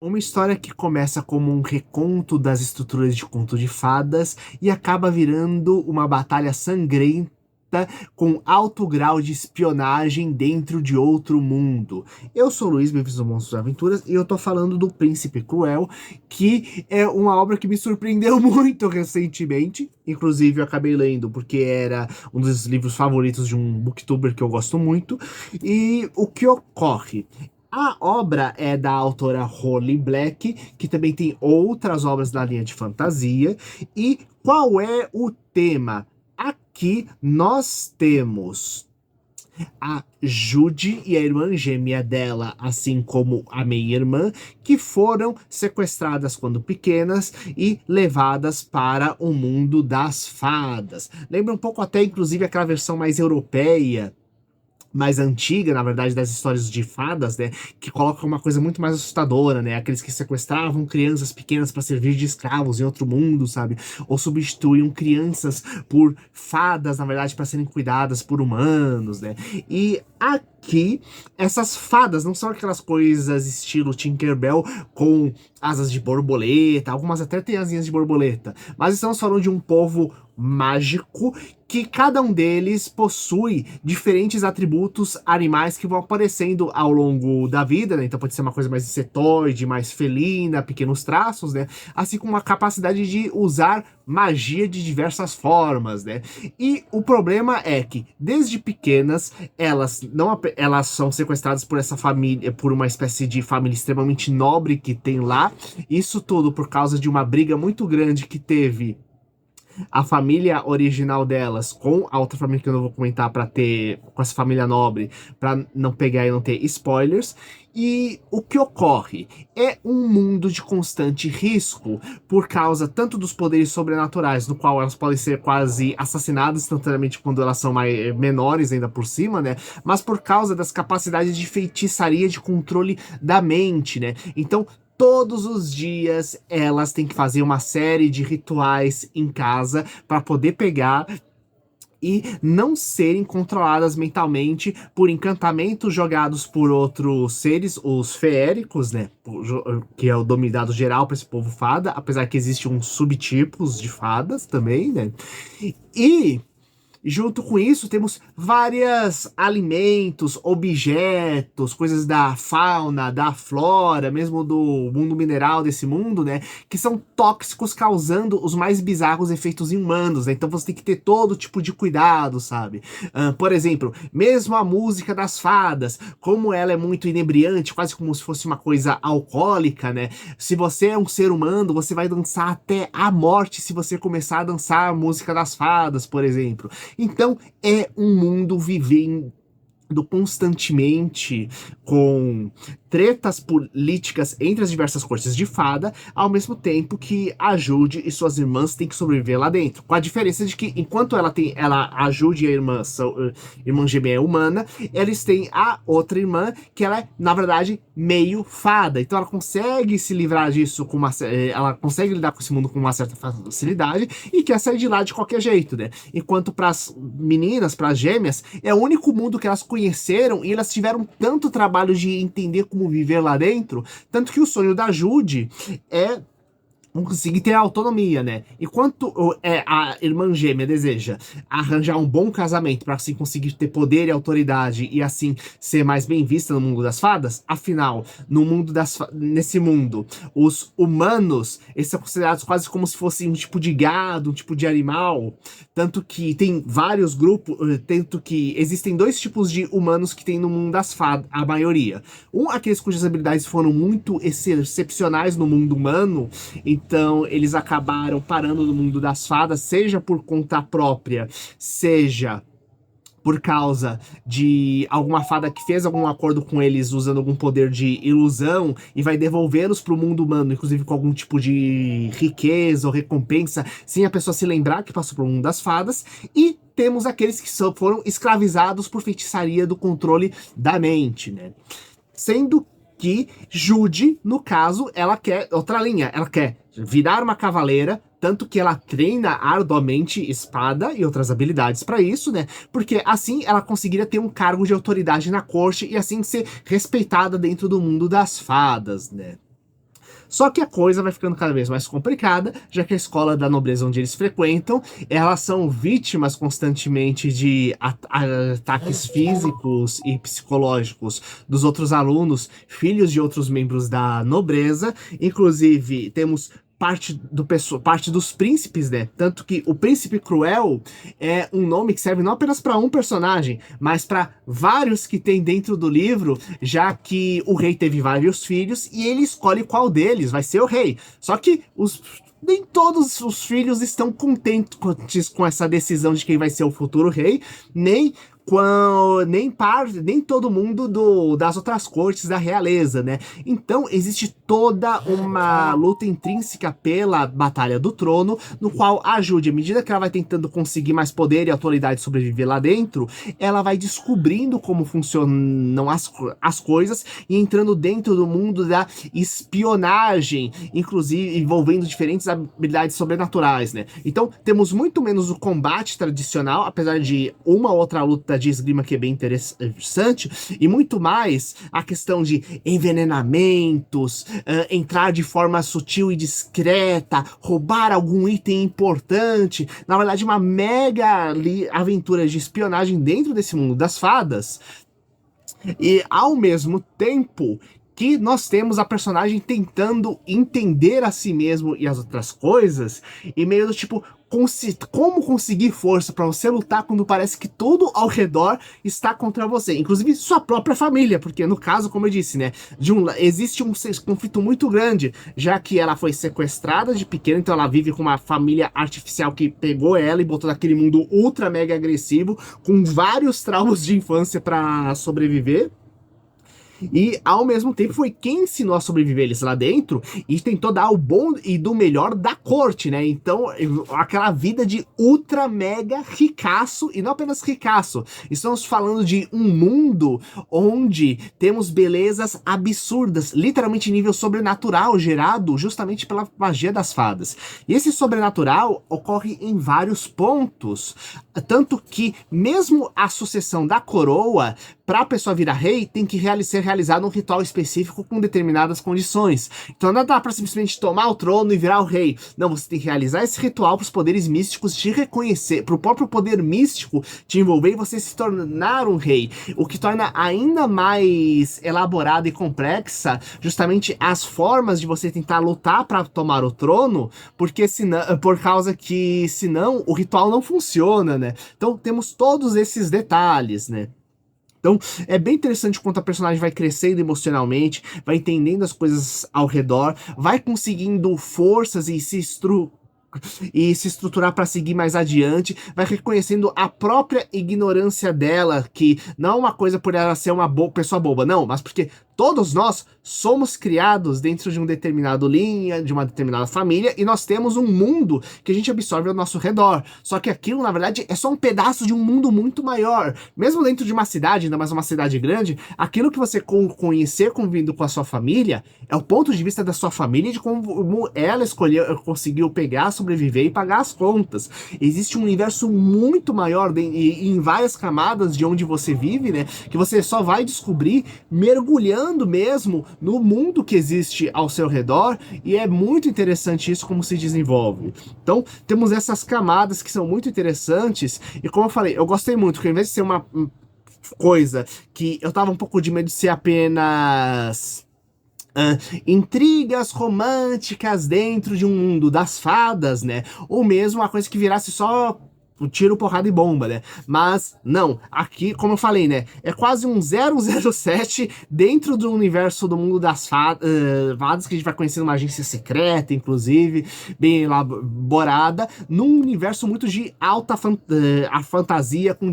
Uma história que começa como um reconto das estruturas de conto de fadas e acaba virando uma batalha sangrenta com alto grau de espionagem dentro de outro mundo. Eu sou o Luiz, bem-vindos ao Monstros e Aventuras, e eu tô falando do Príncipe Cruel, que é uma obra que me surpreendeu muito recentemente. Inclusive, eu acabei lendo porque era um dos livros favoritos de um booktuber que eu gosto muito. E o que ocorre? A obra é da autora Holly Black, que também tem outras obras da linha de fantasia. E qual é o tema? Aqui nós temos a Judy e a irmã gêmea dela, assim como a meia-irmã, que foram sequestradas quando pequenas e levadas para o mundo das fadas. Lembra um pouco até, inclusive, aquela versão mais europeia, mais antiga, na verdade, das histórias de fadas, né? Que coloca uma coisa muito mais assustadora, né? Aqueles que sequestravam crianças pequenas para servir de escravos em outro mundo, sabe? Ou substituíam crianças por fadas, na verdade, para serem cuidadas por humanos, né? E aqui, essas fadas não são aquelas coisas estilo Tinkerbell com asas de borboleta, algumas até têm asinhas de borboleta, mas estamos falando de um povo mágico que cada um deles possui diferentes atributos animais que vão aparecendo ao longo da vida, né? Então pode ser uma coisa mais insetoide, mais felina, pequenos traços, né? Assim como a capacidade de usar magia de diversas formas, né? E o problema é que desde pequenas elas são sequestradas por essa família, por uma espécie de família extremamente nobre que tem lá. Isso tudo por causa de uma briga muito grande que teve a família original delas com a outra família que eu não vou comentar para ter com essa família nobre, para não pegar e não ter spoilers. E o que ocorre é um mundo de constante risco por causa tanto dos poderes sobrenaturais, no qual elas podem ser quase assassinadas instantaneamente quando elas são menores ainda por cima, né? Mas por causa das capacidades de feitiçaria, de controle da mente, né? Então todos os dias elas têm que fazer uma série de rituais em casa para poder pegar e não serem controladas mentalmente por encantamentos jogados por outros seres, os feéricos, né? Que é o dominado geral para esse povo fada, apesar que existem uns subtipos de fadas também, né? E junto com isso, temos vários alimentos, objetos, coisas da fauna, da flora, mesmo do mundo mineral desse mundo, né? Que são tóxicos, causando os mais bizarros efeitos em humanos, né? Então você tem que ter todo tipo de cuidado, sabe? Por exemplo, mesmo a música das fadas, como ela é muito inebriante, quase como se fosse uma coisa alcoólica, né? Se você é um ser humano, você vai dançar até a morte se você começar a dançar a música das fadas, por exemplo. Então, é um mundo vivendo constantemente com tretas políticas entre as diversas cortes de fada, ao mesmo tempo que a Jude e suas irmãs têm que sobreviver lá dentro. Com a diferença de que, enquanto a Jude e a irmã são irmã gêmea humana, eles têm a outra irmã que ela é, na verdade, meio fada. Então ela consegue se livrar disso ela consegue lidar com esse mundo com uma certa facilidade e quer sair de lá de qualquer jeito, né? Enquanto para as meninas, para as gêmeas, é o único mundo que elas conheceram e elas tiveram tanto trabalho de entender como viver lá dentro, tanto que o sonho da Jude é conseguir ter autonomia, né? Enquanto a irmã gêmea deseja arranjar um bom casamento para assim conseguir ter poder e autoridade e assim ser mais bem vista no mundo das fadas, afinal, nesse mundo, os humanos, eles são considerados quase como se fossem um tipo de gado, um tipo de animal, tanto que tem vários grupos, tanto que existem dois tipos de humanos que tem no mundo das fadas, a maioria. Um, aqueles cujas habilidades foram muito excepcionais no mundo humano, então eles acabaram parando no mundo das fadas, seja por conta própria, seja por causa de alguma fada que fez algum acordo com eles usando algum poder de ilusão e vai devolvê-los para o mundo humano, inclusive com algum tipo de riqueza ou recompensa, sem a pessoa se lembrar que passou pelo mundo das fadas. E temos aqueles que foram escravizados por feitiçaria do controle da mente, né? Sendo que Jude, no caso, ela quer outra linha, ela quer virar uma cavaleira, tanto que ela treina arduamente espada e outras habilidades para isso, né? Porque assim ela conseguiria ter um cargo de autoridade na corte e assim ser respeitada dentro do mundo das fadas, né? Só que a coisa vai ficando cada vez mais complicada, já que a escola da nobreza onde eles frequentam, elas são vítimas constantemente de ataques físicos e psicológicos dos outros alunos, filhos de outros membros da nobreza. Inclusive, temos parte dos príncipes, né? Tanto que o Príncipe Cruel é um nome que serve não apenas para um personagem, mas para vários que tem dentro do livro, já que o rei teve vários filhos e ele escolhe qual deles vai ser o rei. Só que nem todos os filhos estão contentes com essa decisão de quem vai ser o futuro rei, nem todo mundo das outras cortes da realeza, né? Então existe toda uma luta intrínseca pela Batalha do Trono, no qual a Jude, à medida que ela vai tentando conseguir mais poder e autoridade sobreviver lá dentro, ela vai descobrindo como funcionam as coisas e entrando dentro do mundo da espionagem, inclusive envolvendo diferentes habilidades sobrenaturais, né? Então temos muito menos o combate tradicional, apesar de uma outra luta de esgrima que é bem interessante, e muito mais a questão de envenenamentos, entrar de forma sutil e discreta, roubar algum item importante, na verdade uma mega aventura de espionagem dentro desse mundo das fadas, e ao mesmo tempo que nós temos a personagem tentando entender a si mesmo e as outras coisas, e meio do tipo, como conseguir força para você lutar quando parece que tudo ao redor está contra você, inclusive sua própria família, porque no caso, como eu disse, né, existe um conflito muito grande, já que ela foi sequestrada de pequena, então ela vive com uma família artificial que pegou ela e botou naquele mundo ultra mega agressivo, com vários traumas de infância para sobreviver. E, ao mesmo tempo, foi quem ensinou a sobreviver eles lá dentro e tentou dar o bom e do melhor da corte, né? Então, aquela vida de ultra mega ricaço, e não apenas ricaço. Estamos falando de um mundo onde temos belezas absurdas, literalmente nível sobrenatural, gerado justamente pela magia das fadas. E esse sobrenatural ocorre em vários pontos, tanto que mesmo a sucessão da coroa, para a pessoa virar rei, tem que ser realizado um ritual específico com determinadas condições. Então não dá para simplesmente tomar o trono e virar o rei. Não, você tem que realizar esse ritual para os poderes místicos te reconhecer, para o próprio poder místico te envolver e você se tornar um rei. O que torna ainda mais elaborada e complexa justamente as formas de você tentar lutar para tomar o trono, porque senão, por causa que senão o ritual não funciona, né? Então temos todos esses detalhes, né? Então, é bem interessante quanto a personagem vai crescendo emocionalmente, vai entendendo as coisas ao redor, vai conseguindo forças e se estruturar para seguir mais adiante, vai reconhecendo a própria ignorância dela, que não é uma coisa por ela ser uma pessoa boba, não, mas porque todos nós somos criados dentro de um determinado linha, de uma determinada família, e nós temos um mundo que a gente absorve ao nosso redor. Só que aquilo, na verdade, é só um pedaço de um mundo muito maior. Mesmo dentro de uma cidade, ainda mais uma cidade grande, aquilo que você conhecer convivendo com a sua família é o ponto de vista da sua família e de como ela conseguiu pegar, sobreviver e pagar as contas. Existe um universo muito maior em várias camadas de onde você vive, né? Que você só vai descobrir mergulhando mesmo no mundo que existe ao seu redor, e é muito interessante isso como se desenvolve. Então temos essas camadas que são muito interessantes, e como eu falei, eu gostei muito, porque ao invés de ser uma coisa que eu tava um pouco de medo de ser apenas intrigas românticas dentro de um mundo das fadas, né, ou mesmo uma coisa que virasse só tiro, porrada e bomba, né? Mas não, aqui, como eu falei, né, é quase um 007 dentro do universo do mundo das fadas, que a gente vai conhecer uma agência secreta, inclusive, bem elaborada, num universo muito de alta fantasia, com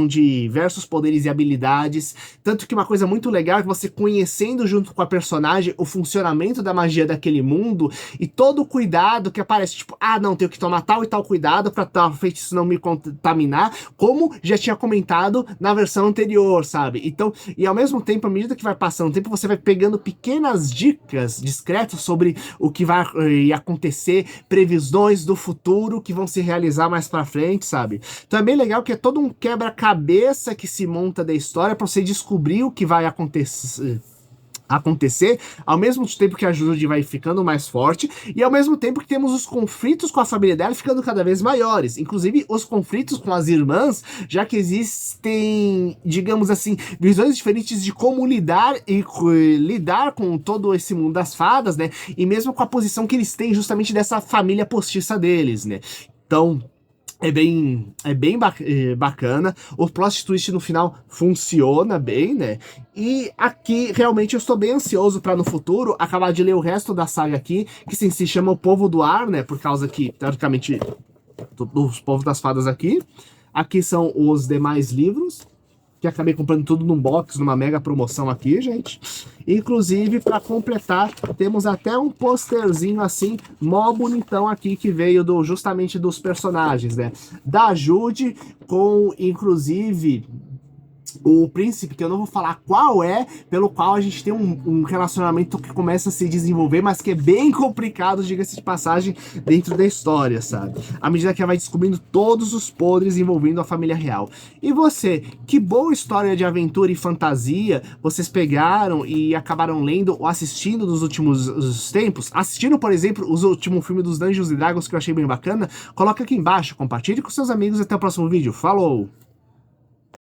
diversos poderes e habilidades, tanto que uma coisa muito legal é que você conhecendo junto com a personagem o funcionamento da magia daquele mundo e todo o cuidado que aparece, tipo, ah, não, tenho que tomar tal e tal cuidado pra tal feitiço não me contaminar, como já tinha comentado na versão anterior, sabe? Então, e ao mesmo tempo, à medida que vai passando o tempo, você vai pegando pequenas dicas discretas sobre o que vai acontecer, previsões do futuro que vão se realizar mais pra frente, sabe? Então é bem legal que é todo um quebra-cabeça que se monta da história pra você descobrir o que vai acontecer acontecer, ao mesmo tempo que a Judy vai ficando mais forte, e ao mesmo tempo que temos os conflitos com a família dela ficando cada vez maiores, inclusive os conflitos com as irmãs, já que existem, digamos assim, visões diferentes de como lidar e lidar com todo esse mundo das fadas, né, e mesmo com a posição que eles têm justamente dessa família postiça deles, né. Então, bacana. O plot twist no final funciona bem, né? E aqui, realmente, eu estou bem ansioso para no futuro acabar de ler o resto da saga aqui, que se chama O Povo do Ar, né? Por causa que, teoricamente, dos povos das fadas aqui. Aqui são os demais livros, que acabei comprando tudo num box, numa mega promoção aqui, gente. Inclusive, para completar, temos até um posterzinho assim, mó bonitão aqui, que veio justamente dos personagens, né? Da Judy, com, inclusive, o príncipe, que eu não vou falar qual é, pelo qual a gente tem um relacionamento que começa a se desenvolver, mas que é bem complicado, diga-se de passagem, dentro da história, sabe? À medida que ela vai descobrindo todos os podres envolvendo a família real. E você, que boa história de aventura e fantasia vocês pegaram e acabaram lendo ou assistindo nos últimos tempos? Assistindo, por exemplo, o último filme dos Dungeons & Dragons, que eu achei bem bacana? Coloca aqui embaixo, compartilhe com seus amigos e até o próximo vídeo. Falou!